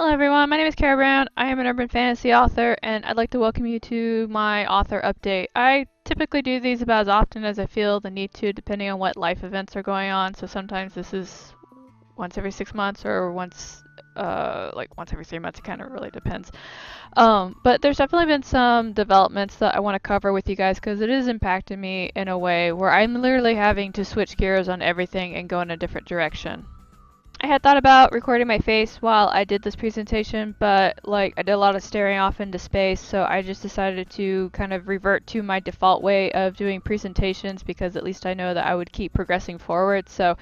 Hello everyone, my name is Kara Brown. I am an urban fantasy author and I'd like to welcome you to my author update. I typically do these about as often as I feel the need to, depending on what life events are going on. So sometimes this is once every 6 months or once every 3 months. It kind of really depends. But there's definitely been some developments that I want to cover with you guys because it is impacting me in a way where I'm literally having to switch gears on everything and go in a different direction. I had thought about recording my face while I did this presentation, but I did a lot of staring off into space, so I just decided to kind of revert to my default way of doing presentations because at least I know that I would keep progressing forward. So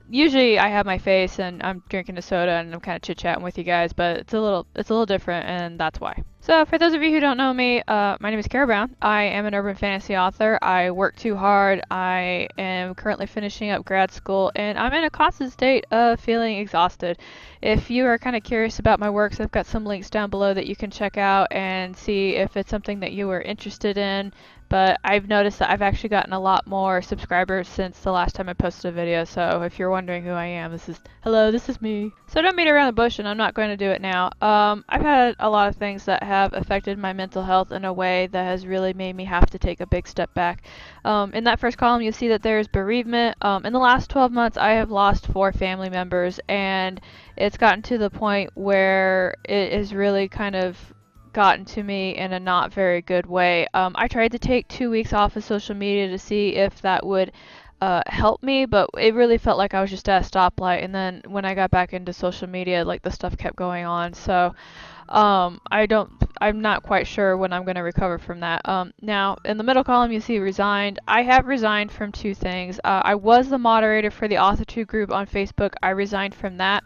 usually I have my face and I'm drinking a soda and I'm kind of chit-chatting with you guys, but it's a little different, and that's why. So for those of you who don't know me, my name is Kara Brown. I am an urban fantasy author. I work too hard. I am currently finishing up grad school, and I'm in a constant state of feeling exhausted. If you are kind of curious about my works, I've got some links down below that you can check out and see if it's something that you are interested in. But I've noticed that I've actually gotten a lot more subscribers since the last time I posted a video, so if you're wondering who I am, hello, this is me. So don't beat around the bush, and I'm not going to do it now. I've had a lot of things that have affected my mental health in a way that has really made me have to take a big step back. In that first column, you'll see that there's bereavement. In the last 12 months, I have lost 4 family members, and it's gotten to the point where it is really kind of gotten to me in a not very good way. I tried to take 2 weeks off of social media to see if that would help me, but it really felt like I was just at a stoplight. And then when I got back into social media, the stuff kept going on. So I'm not quite sure when I'm going to recover from that. Now, in the middle column, you see resigned. I have resigned from 2 things. I was the moderator for the Authortube group on Facebook. I resigned from that.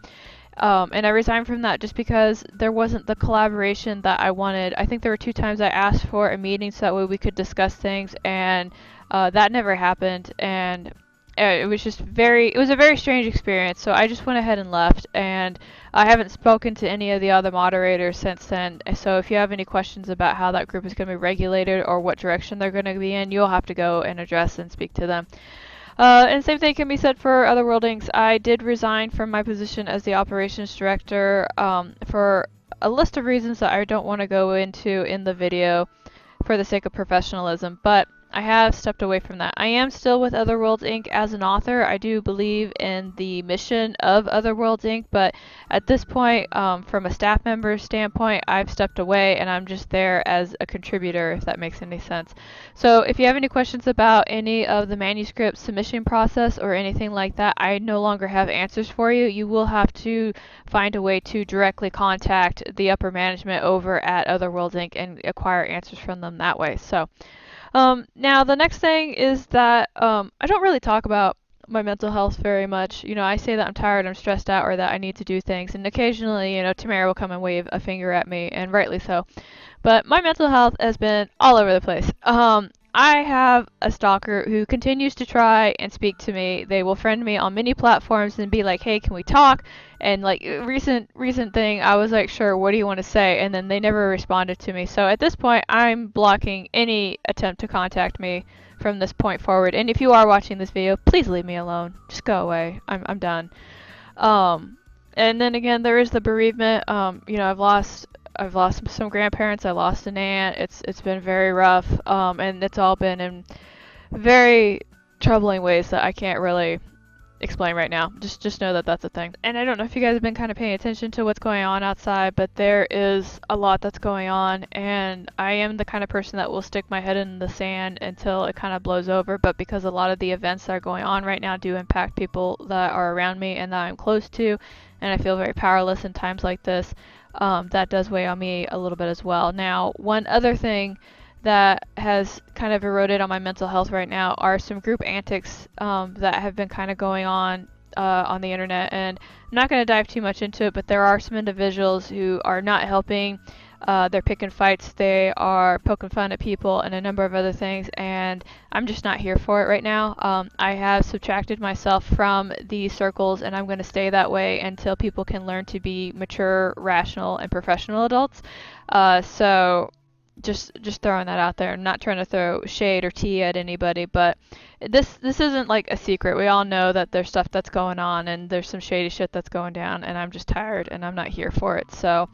And I resigned from that just because there wasn't the collaboration that I wanted. I think there were 2 times I asked for a meeting so that way we could discuss things, and that never happened. And it was it was a very strange experience. So I just went ahead and left, and I haven't spoken to any of the other moderators since then. So if you have any questions about how that group is going to be regulated or what direction they're going to be in, you'll have to go and address and speak to them. And same thing can be said for Otherworld Inc. I did resign from my position as the operations director for a list of reasons that I don't want to go into in the video for the sake of professionalism, but I have stepped away from that. I am still with Otherworlds Inc. as an author. I do believe in the mission of Otherworlds Inc., but at this point, from a staff member standpoint, I've stepped away and I'm just there as a contributor, if that makes any sense. So if you have any questions about any of the manuscript submission process or anything like that, I no longer have answers for you. You will have to find a way to directly contact the upper management over at Otherworlds Inc. and acquire answers from them that way. So now the next thing is that I don't really talk about my mental health very much. I say that I'm tired, I'm stressed out, or that I need to do things, and occasionally, Tamara will come and wave a finger at me, and rightly so. But my mental health has been all over the place. I have a stalker who continues to try and speak to me. They will friend me on many platforms and be like, "Hey, can we talk?" And recent thing, I was like, "Sure, what do you want to say?" And then they never responded to me. So at this point, I'm blocking any attempt to contact me from this point forward. And if you are watching this video, please leave me alone. Just go away. I'm done. And then again, there is the bereavement. I've lost some grandparents. I lost an aunt. It's been very rough, and it's all been in very troubling ways that I can't really explain right now. Just know that that's a thing. And I don't know if you guys have been kind of paying attention to what's going on outside, but there is a lot that's going on, and I am the kind of person that will stick my head in the sand until it kind of blows over. But because a lot of the events that are going on right now do impact people that are around me and that I'm close to, and I feel very powerless in times like this, that does weigh on me a little bit as well. Now, one other thing that has kind of eroded on my mental health right now are some group antics that have been kind of going on the internet, and I'm not going to dive too much into it, but there are some individuals who are not helping. They're picking fights, they are poking fun at people, and a number of other things, and I'm just not here for it right now. I have subtracted myself from these circles, and I'm going to stay that way until people can learn to be mature, rational, and professional adults. So Just throwing that out there. I'm not trying to throw shade or tea at anybody, but this isn't like a secret. We all know that there's stuff that's going on and there's some shady shit that's going down, and I'm just tired and I'm not here for it. So,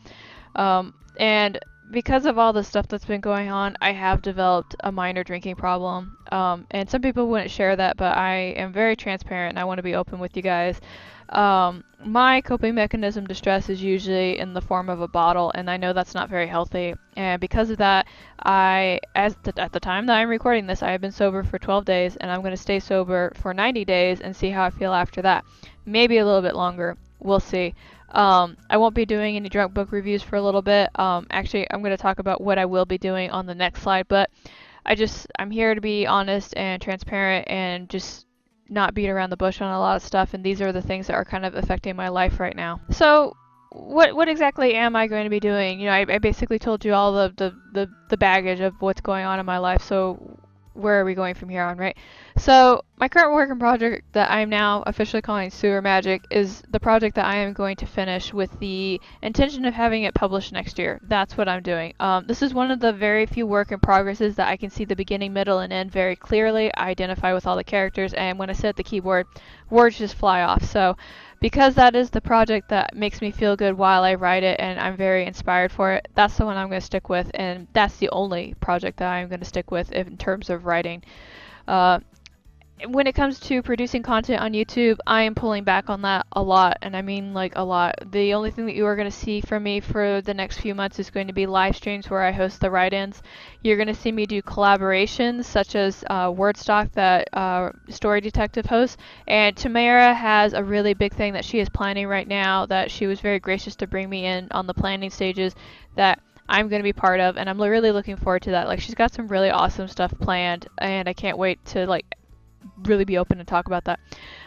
and because of all the stuff that's been going on, I have developed a minor drinking problem. And some people wouldn't share that, but I am very transparent and I want to be open with you guys. My coping mechanism to stress is usually in the form of a bottle, and I know that's not very healthy. And because of that, at the time that I'm recording this, I have been sober for 12 days, and I'm going to stay sober for 90 days and see how I feel after that. Maybe a little bit longer. We'll see. I won't be doing any drunk book reviews for a little bit. Actually, I'm going to talk about what I will be doing on the next slide, but I'm here to be honest and transparent and just not beat around the bush on a lot of stuff, and these are the things that are kind of affecting my life right now. So what exactly am I going to be doing? You know, I basically told you all the baggage of what's going on in my life, so where are we going from here on, right? So my current working project that I am now officially calling Sewer Magic is the project that I am going to finish with the intention of having it published next year. That's what I'm doing. This is one of the very few work in progresses that I can see the beginning, middle, and end very clearly. I identify with all the characters, and when I sit at the keyboard, words just fly off. So because that is the project that makes me feel good while I write it and I'm very inspired for it, that's the one I'm going to stick with, and that's the only project that I'm going to stick with in terms of writing. When it comes to producing content on YouTube, I am pulling back on that a lot, and I mean like a lot. The only thing that you are going to see from me for the next few months is going to be live streams where I host the write-ins. You're going to see me do collaborations such as Wordstock that Story Detective hosts, and Tamara has a really big thing that she is planning right now that she was very gracious to bring me in on the planning stages that I'm going to be part of, and I'm really looking forward to that. Like, she's got some really awesome stuff planned, and I can't wait to like really be open and talk about that,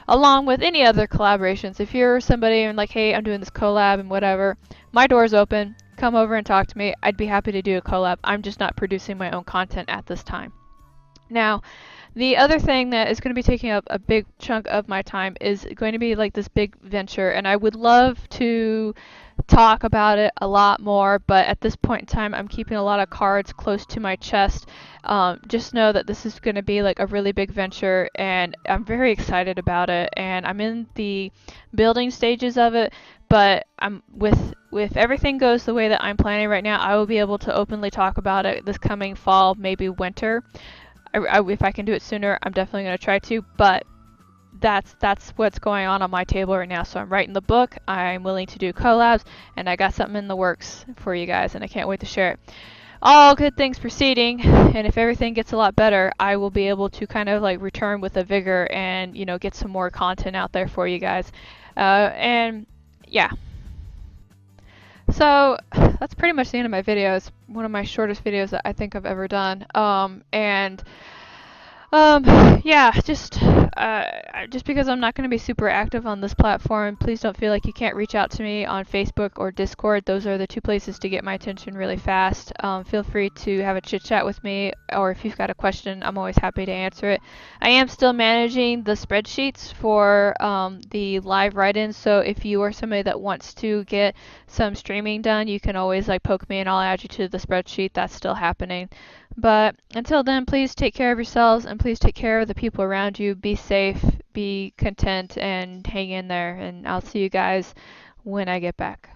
along with any other collaborations. If you're somebody and like, hey, I'm doing this collab and whatever, my door's open. Come over and talk to me. I'd be happy to do a collab. I'm just not producing my own content at this time. Now, the other thing that is going to be taking up a big chunk of my time is going to be like this big venture, and I would love to talk about it a lot more, but at this point in time I'm keeping a lot of cards close to my chest. Just know that this is going to be like a really big venture, and I'm very excited about it, and I'm in the building stages of it, but I'm with everything goes the way that I'm planning right now, I will be able to openly talk about it this coming fall, maybe winter. If I can do it sooner, I'm definitely going to try to, but that's what's going on my table right now. So I'm writing the book, I'm willing to do collabs, and I got something in the works for you guys, and I can't wait to share it. All good things proceeding, and if everything gets a lot better, I will be able to kind of like return with a vigor and, you know, get some more content out there for you guys. And yeah. So that's pretty much the end of my video. It's one of my shortest videos that I think I've ever done. Yeah, just because I'm not going to be super active on this platform, please don't feel like you can't reach out to me on Facebook or Discord. Those are the two places to get my attention really fast. Feel free to have a chit chat with me, or if you've got a question, I'm always happy to answer it. I am still managing the spreadsheets for the live write-ins, so if you are somebody that wants to get some streaming done, you can always like poke me and I'll add you to the spreadsheet. That's still happening. But until then, please take care of yourselves and please take care of the people around you. Be safe, be content, and hang in there. And I'll see you guys when I get back.